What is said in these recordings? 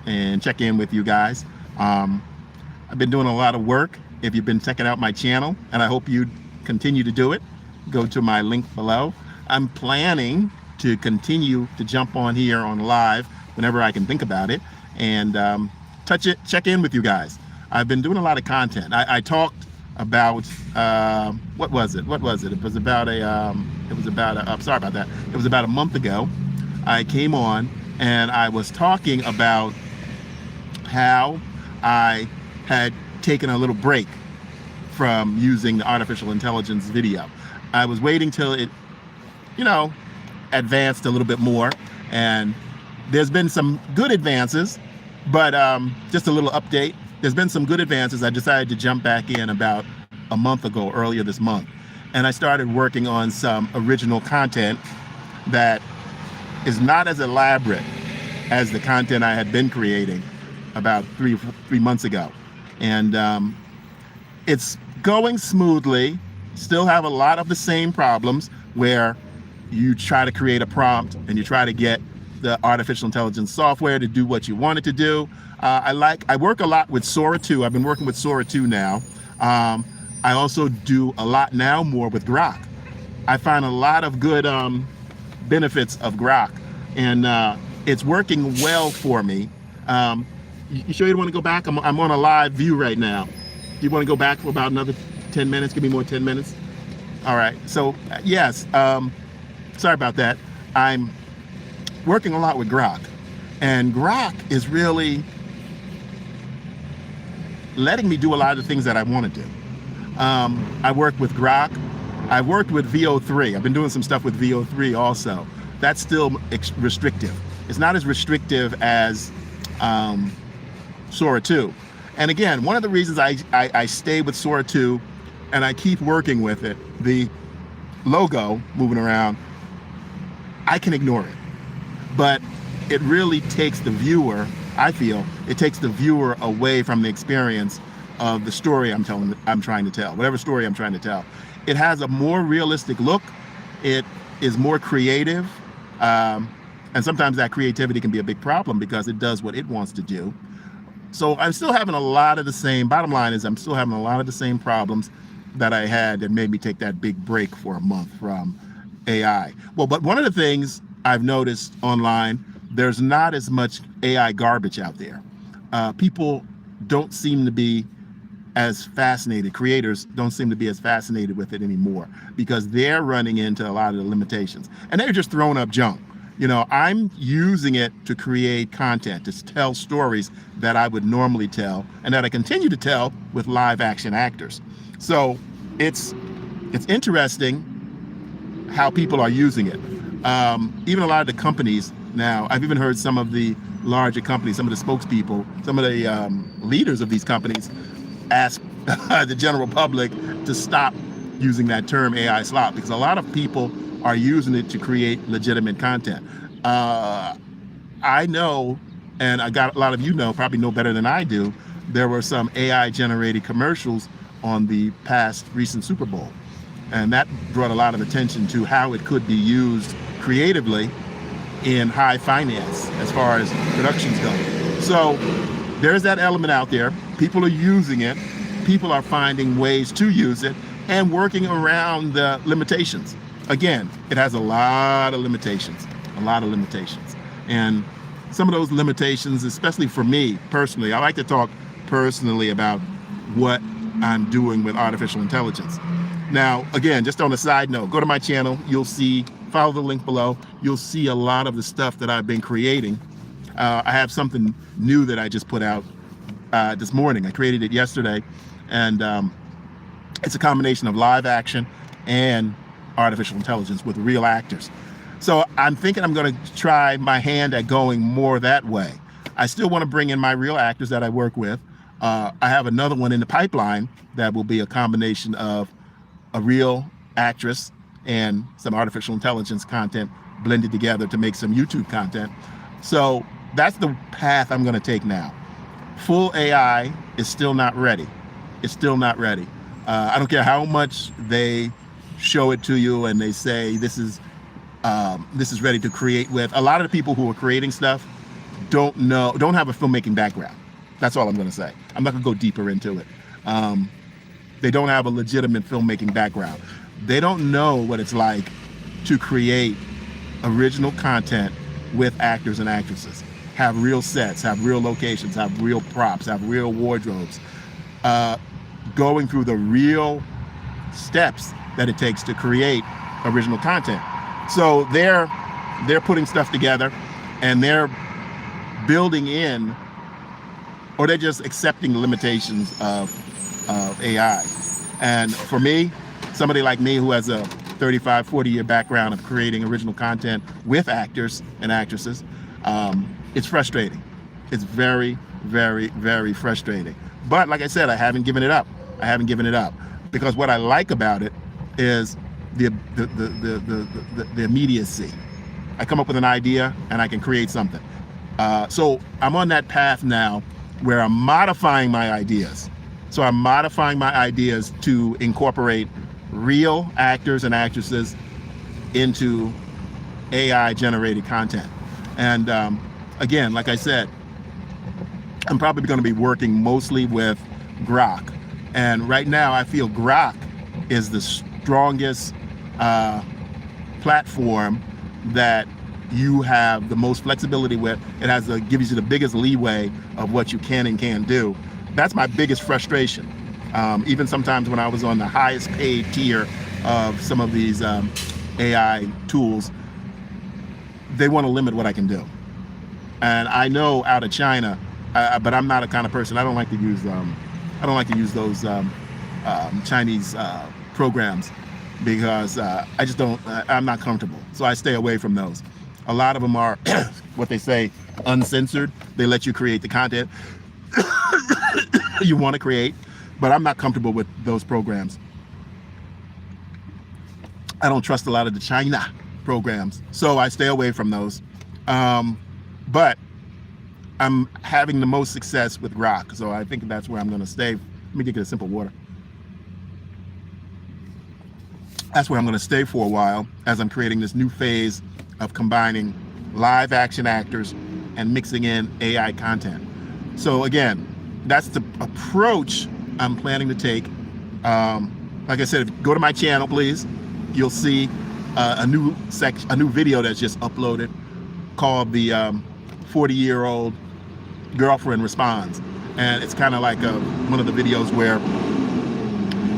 and check in with you guys. I've been doing a lot of work. If you've been checking out my channel, and I hope you continue to do it, go to my link below. I'm planning to continue to jump on here on live whenever I can think about it, and check in with you guys. I've been doing a lot of content. I talked about what was it? It was about sorry about that. It was about a month ago. I came on and I was talking about how I had taken a little break from using the artificial intelligence video. I was waiting till it, advanced a little bit more, and there's been some good advances, but just a little update. There's been some good advances. I decided to jump back in about a month ago, earlier this month, and I started working on some original content that is not as elaborate as the content I had been creating about three months ago. And it's going smoothly. Still have a lot of the same problems where you try to create a prompt and you try to get the artificial intelligence software to do what you want it to do. I work a lot with Sora 2. I've been working with Sora 2 now. I also do a lot now more with Grok. I find a lot of good benefits of Grok, and it's working well for me. You sure you don't want to go back? I'm on a live view right now. Do you want to go back for about another 10 minutes? Give me more 10 minutes. All right. So yes, sorry about that. I'm working a lot with Grok, and Grok is really letting me do a lot of the things that I want to do. I work with Grok. I've worked with VO3. I've been doing some stuff with VO3 also. That's still restrictive. It's not as restrictive as Sora 2. And again, one of the reasons I stay with Sora 2 and I keep working with it, the logo moving around, I can ignore it. But it really takes the viewer, I feel, it takes the viewer away from the experience of the story I'm trying to tell, whatever story I'm trying to tell. It has a more realistic look. It is more creative. And sometimes that creativity can be a big problem because it does what it wants to do. So I'm still having a lot of the same, bottom line is I'm still having a lot of the same problems that I had that made me take that big break for a month from AI. Well, but one of the things I've noticed online, there's not as much AI garbage out there. People don't seem to be as fascinated, creators don't seem to be as fascinated with it anymore because they're running into a lot of the limitations and they're just throwing up junk. I'm using it to create content, to tell stories that I would normally tell and that I continue to tell with live action actors. So it's interesting how people are using it. Even a lot of the companies now, I've even heard some of the larger companies, some of the spokespeople, some of the leaders of these companies ask the general public to stop using that term AI slop because a lot of people are using it to create legitimate content. I know, and I got a lot of you probably know better than I do, there were some AI generated commercials on the past recent Super Bowl. And that brought a lot of attention to how it could be used creatively in high finance as far as productions go. So there's that element out there. People are using it. People are finding ways to use it and working around the limitations. Again, it has a lot of limitations. And some of those limitations, especially for me personally, I like to talk personally about what I'm doing with artificial intelligence. Now, again, just on a side note, go to my channel. You'll see, follow the link below. You'll see a lot of the stuff that I've been creating. I have something new that I just put out this morning. I created it yesterday, and it's a combination of live action and artificial intelligence with real actors. So I'm thinking I'm going to try my hand at going more that way. I still want to bring in my real actors that I work with. I have another one in the pipeline that will be a combination of a real actress and some artificial intelligence content blended together to make some YouTube content. So that's the path I'm going to take now. Full AI is still not ready. It's still not ready. I don't care how much they show it to you and they say this is ready to create with. A lot of the people who are creating stuff don't have a filmmaking background. That's all I'm going to say. I'm not going to go deeper into it. They don't have a legitimate filmmaking background. They don't know what it's like to create original content with actors and actresses, have real sets, have real locations, have real props, have real wardrobes, going through the real steps that it takes to create original content. So they're putting stuff together, and they're building in, or they're just accepting the limitations of AI. And for me, somebody like me who has a 35, 40-year background of creating original content with actors and actresses, it's frustrating. It's very, very, very frustrating. But like I said, I haven't given it up. I haven't given it up, because what I like about it is the immediacy. I come up with an idea and I can create something. So I'm on that path now where I'm modifying my ideas. So I'm modifying my ideas to incorporate real actors and actresses into AI generated content. And again, like I said, I'm probably going to be working mostly with Grok. And right now I feel Grok is the strongest platform that you have the most flexibility with. It gives you the biggest leeway of what you can and can't do. That's my biggest frustration. Even sometimes when I was on the highest paid tier of some of these AI tools, they want to limit what I can do. And I know out of China, but I'm not a kind of person. I don't like to use those Chinese programs, because I just don't. I'm not comfortable, so I stay away from those. A lot of them are what they say uncensored. They let you create the content you want to create, but I'm not comfortable with those programs. I don't trust a lot of the China programs, so I stay away from those. But I'm having the most success with Grok, so I think that's where I'm going to stay. Let me get a simple water. That's where I'm going to stay for a while, as I'm creating this new phase of combining live action actors and mixing in AI content. So again, that's the approach I'm planning to take. Like I said, go to my channel, please. You'll see a new video that's just uploaded called the 40-year-old girlfriend responds. And it's kind of like one of the videos where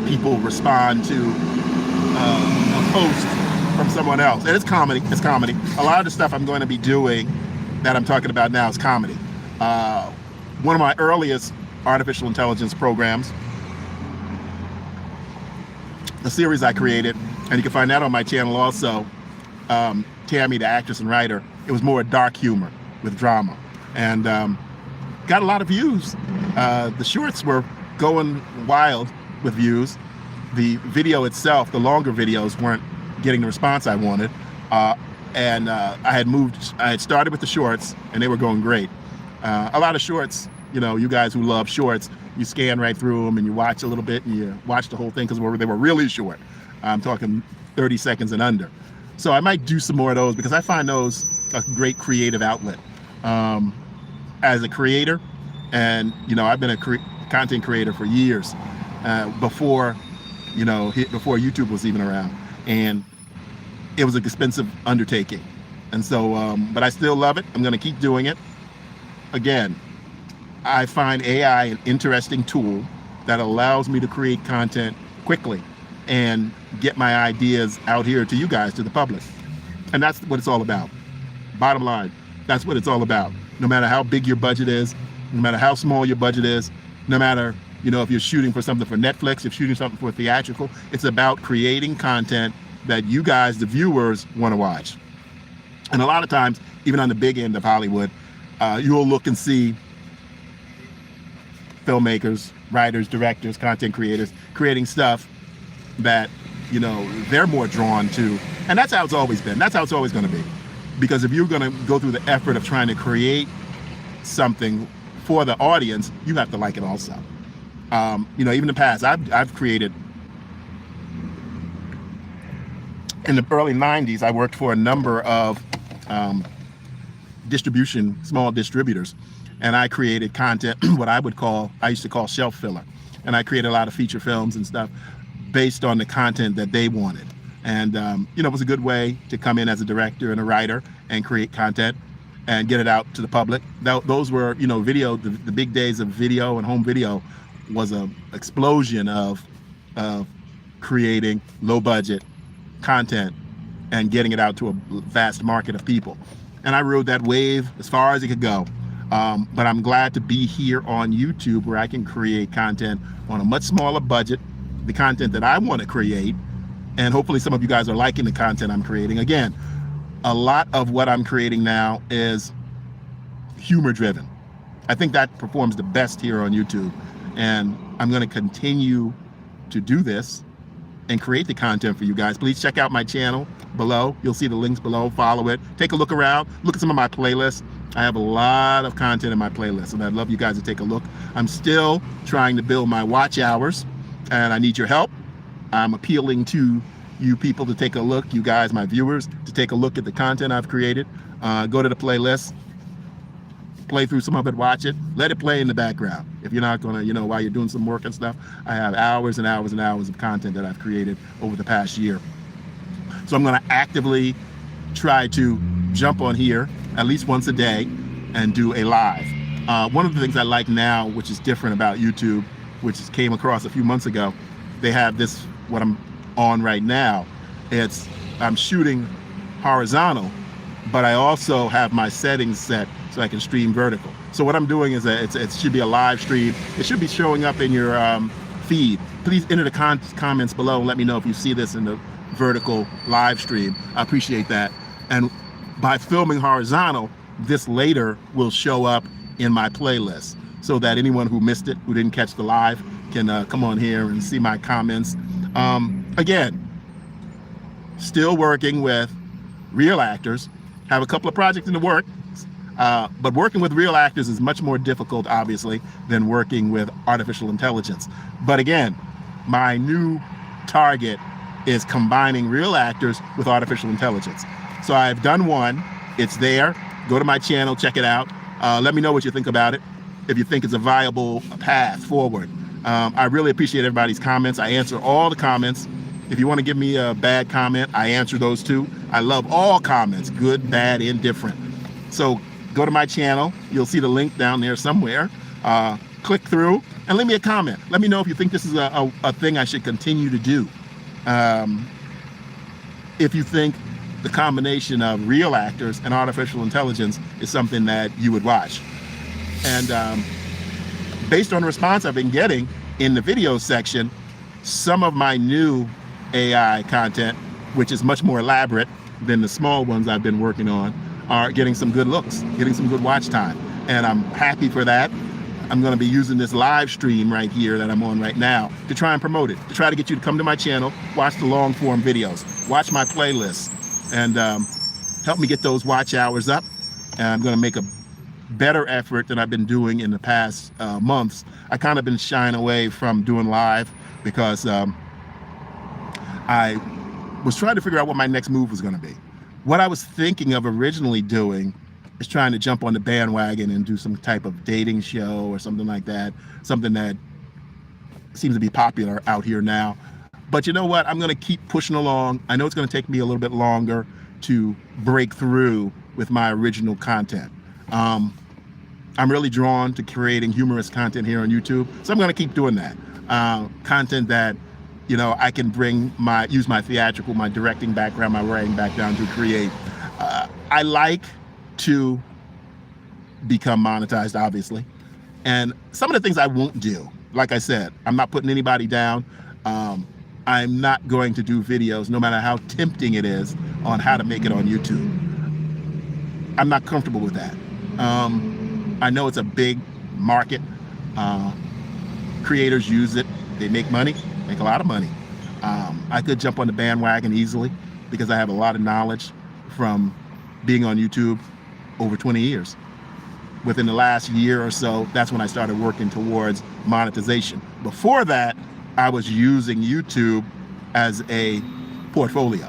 people respond to a post from someone else. And it's comedy. It's comedy. A lot of the stuff I'm going to be doing that I'm talking about now is comedy. One of my earliest artificial intelligence programs, the series I created, and you can find that on my channel also, Tammy, the actress and writer, it was more dark humor with drama, and got a lot of views. The shorts were going wild with views. The video itself, the longer videos, weren't getting the response I wanted, and I had started with the shorts, and they were going great. A lot of shorts, you guys who love shorts, you scan right through them and you watch a little bit and you watch the whole thing because they were really short. I'm talking 30 seconds and under. So I might do some more of those, because I find those a great creative outlet. As a creator, and I've been a content creator for years, before YouTube was even around, and it was an expensive undertaking. And so, but I still love it. I'm going to keep doing it. Again, I find AI an interesting tool that allows me to create content quickly and get my ideas out here to you guys, to the public. And that's what it's all about. Bottom line, that's what it's all about. No matter how big your budget is, no matter how small your budget is, no matter, if you're shooting for something for Netflix, if you're shooting something for theatrical, it's about creating content that you guys, the viewers, want to watch. And a lot of times, even on the big end of Hollywood, you'll look and see filmmakers, writers, directors, content creators creating stuff that, they're more drawn to. And that's how it's always been. That's how it's always going to be. Because if you're going to go through the effort of trying to create something for the audience, you have to like it also. Even in the past, I've created, in the early 90s, I worked for a number of small distributors, and I created content, what I used to call shelf filler. And I created a lot of feature films and stuff based on the content that they wanted. And, it was a good way to come in as a director and a writer and create content and get it out to the public. Those were, video, the big days of video and home video was a explosion of creating low budget content and getting it out to a vast market of people. And I rode that wave as far as it could go. But I'm glad to be here on YouTube where I can create content on a much smaller budget, the content that I want to create. And hopefully some of you guys are liking the content I'm creating. Again, a lot of what I'm creating now is humor driven. I think that performs the best here on YouTube. And I'm going to continue to do this and create the content for you guys. Please check out my channel below. You'll see the links below. Follow it. Take a look around. Look at some of my playlists. I have a lot of content in my playlist, and I'd love you guys to take a look. I'm still trying to build my watch hours, and I need your help. I'm appealing to you people to take a look, you guys, my viewers, to take a look at the content I've created. Go to the playlist, play through some of it, watch it, let it play in the background. If you're not gonna, while you're doing some work and stuff, I have hours and hours and hours of content that I've created over the past year. So I'm gonna actively try to jump on here at least once a day and do a live. One of the things I like now, which is different about YouTube, which came across a few months ago, they have this, what I'm on right now, I'm shooting horizontal, but I also have my settings set so I can stream vertical. So what I'm doing is it should be a live stream. It should be showing up in your feed. Please enter the comments below and let me know if you see this in the vertical live stream. I appreciate that. And by filming horizontal, this later will show up in my playlist so that anyone who missed it, who didn't catch the live, can come on here and see my comments. Again, still working with real actors, have a couple of projects in the works, but working with real actors is much more difficult, obviously, than working with artificial intelligence. But again, my new target is combining real actors with artificial intelligence. So I've done one, it's there. Go to my channel, check it out. Let me know what you think about it, if you think it's a viable path forward. I really appreciate everybody's comments. I answer all the comments. If you want to give me a bad comment, I answer those too. I love all comments, good, bad, indifferent. So go to my channel. You'll see the link down there somewhere. Click through and leave me a comment. Let me know if you think this is a thing I should continue to do. If you think the combination of real actors and artificial intelligence is something that you would watch. And based on the response I've been getting in the video section, some of my new AI content, which is much more elaborate than the small ones I've been working on, are getting some good looks, getting some good watch time. And I'm happy for that. I'm going to be using this live stream right here that I'm on right now to try and promote it, to try to get you to come to my channel, watch the long form videos, watch my playlists, and help me get those watch hours up. And I'm going to make a better effort than I've been doing in the past months. I kind of been shying away from doing live because I was trying to figure out what my next move was going to be. What I was thinking of originally doing is trying to jump on the bandwagon and do some type of dating show or something like that, something that seems to be popular out here now. But you know what? I'm going to keep pushing along. I know it's going to take me a little bit longer to break through with my original content. I'm really drawn to creating humorous content here on YouTube, so I'm going to keep doing that. Content that, I can use my theatrical, my directing background, my writing background to create. I like to become monetized, obviously. And some of the things I won't do, like I said, I'm not putting anybody down. I'm not going to do videos, no matter how tempting it is, on how to make it on YouTube. I'm not comfortable with that. I know it's a big market. Creators use it. They make money, make a lot of money. I could jump on the bandwagon easily because I have a lot of knowledge from being on YouTube over 20 years. Within the last year or so, that's when I started working towards monetization. Before that, I was using YouTube as a portfolio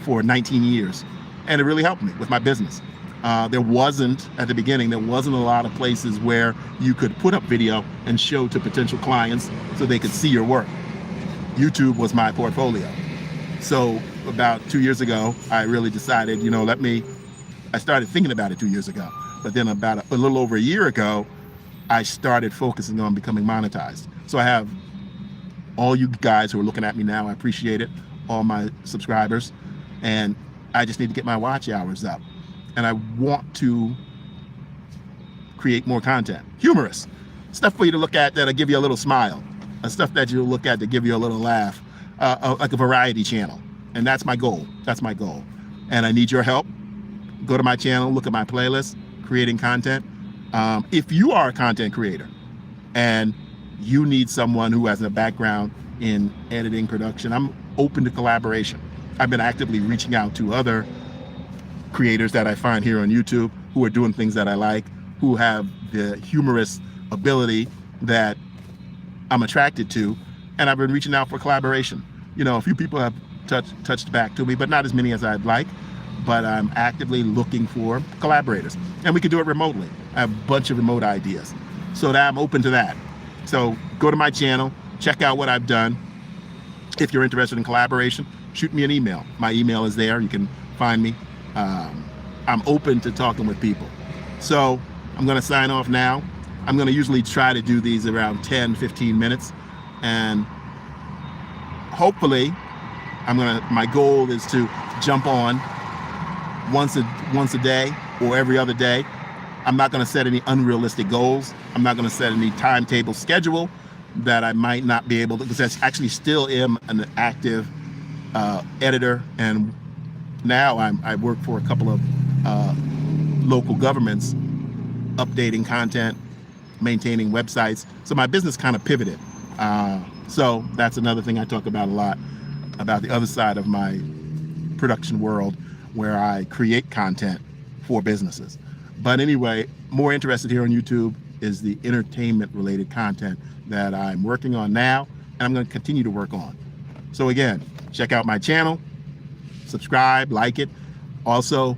for 19 years, and it really helped me with my business. There wasn't, at the beginning, there wasn't a lot of places where you could put up video and show to potential clients so they could see your work. YouTube was my portfolio. So about 2 years ago, I really decided, I started thinking about it 2 years ago, but then about a little over a year ago, I started focusing on becoming monetized. So I have all you guys who are looking at me now, I appreciate it, all my subscribers, and I just need to get my watch hours up. And I want to create more content, humorous, stuff for you to look at that'll give you a little smile, stuff that you'll look at to give you a little laugh, like a variety channel. And that's my goal. That's my goal. And I need your help. Go to my channel, look at my playlist, creating content. If you are a content creator and you need someone who has a background in editing, production, I'm open to collaboration. I've been actively reaching out to other creators that I find here on YouTube who are doing things that I like, who have the humorous ability that I'm attracted to, and I've been reaching out for collaboration. A few people have touched back to me, but not as many as I'd like, but I'm actively looking for collaborators, and we can do it remotely. I have a bunch of remote ideas, so that I'm open to that. So go to my channel, check out what I've done. If you're interested in collaboration, shoot me an email. My email is there. You can find me. I'm open to talking with people. So I'm going to sign off now. I'm going to usually try to do these around 10-15 minutes, and hopefully my goal is to jump on once a day or every other day. I'm not going to set any unrealistic goals. I'm not going to set any timetable schedule that I might not be able to, because I actually still am an active editor, and now I work for a couple of local governments, updating content, maintaining websites. So my business kind of pivoted. So that's another thing I talk about a lot, about the other side of my production world, where I create content for businesses. But anyway, more interested here on YouTube is the entertainment related content that I'm working on now, and I'm going to continue to work on. So again, check out my channel, subscribe, like it. Also,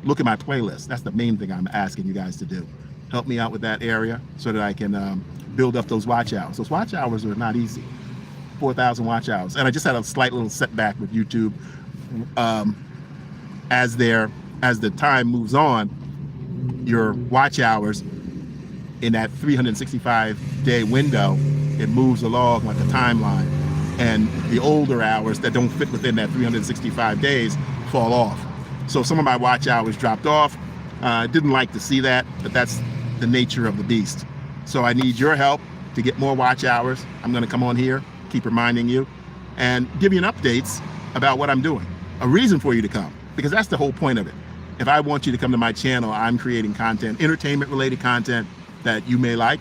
look at my playlist. That's the main thing I'm asking you guys to do. Help me out with that area so that I can build up those watch hours. Those watch hours are not easy. 4,000 watch hours. And I just had a slight little setback with YouTube. As the time moves on, your watch hours in that 365-day window, it moves along like a timeline. And the older hours that don't fit within that 365 days fall off. So some of my watch hours dropped off. Didn't like to see that, but that's the nature of the beast. So I need your help to get more watch hours. I'm going to come on here, keep reminding you, and give you an updates about what I'm doing. A reason for you to come, because that's the whole point of it. If I want you to come to my channel, I'm creating content, entertainment related content that you may like,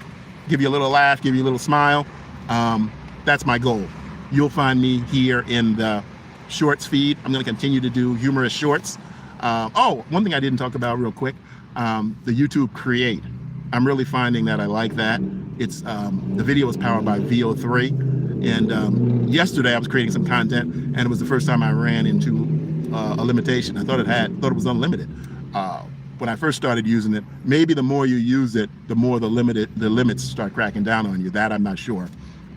give you a little laugh, give you a little smile. That's my goal. You'll find me here in the shorts feed. I'm going to continue to do humorous shorts. One thing I didn't talk about real quick, the YouTube Create. I'm really finding that I like that. It's the video is powered by VO3, and yesterday I was creating some content, and it was the first time I ran into a limitation. I thought it was unlimited. When I first started using it, maybe the more you use it, the more the limits start cracking down on you. That I'm not sure,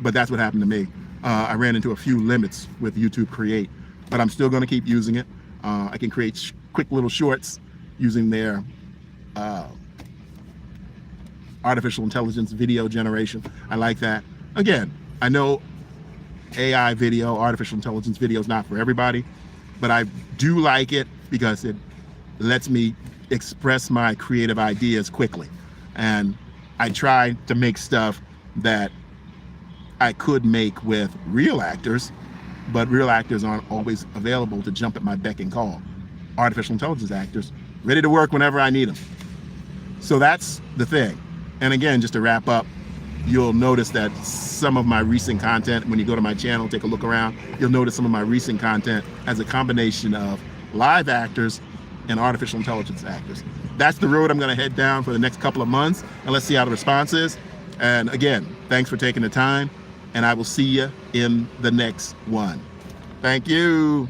but that's what happened to me. I ran into a few limits with YouTube Create, but I'm still going to keep using it. I can create quick little shorts using their artificial intelligence video generation. I like that. Again, I know AI video, artificial intelligence video is not for everybody, but I do like it because it lets me express my creative ideas quickly. And I try to make stuff that I could make with real actors, but real actors aren't always available to jump at my beck and call. Artificial intelligence actors, ready to work whenever I need them. So that's the thing. And again, just to wrap up, you'll notice that some of my recent content, when you go to my channel, take a look around, you'll notice some of my recent content has a combination of live actors and artificial intelligence actors. That's the road I'm going to head down for the next couple of months, and let's see how the response is. And again, thanks for taking the time, and I will see you in the next one. Thank you.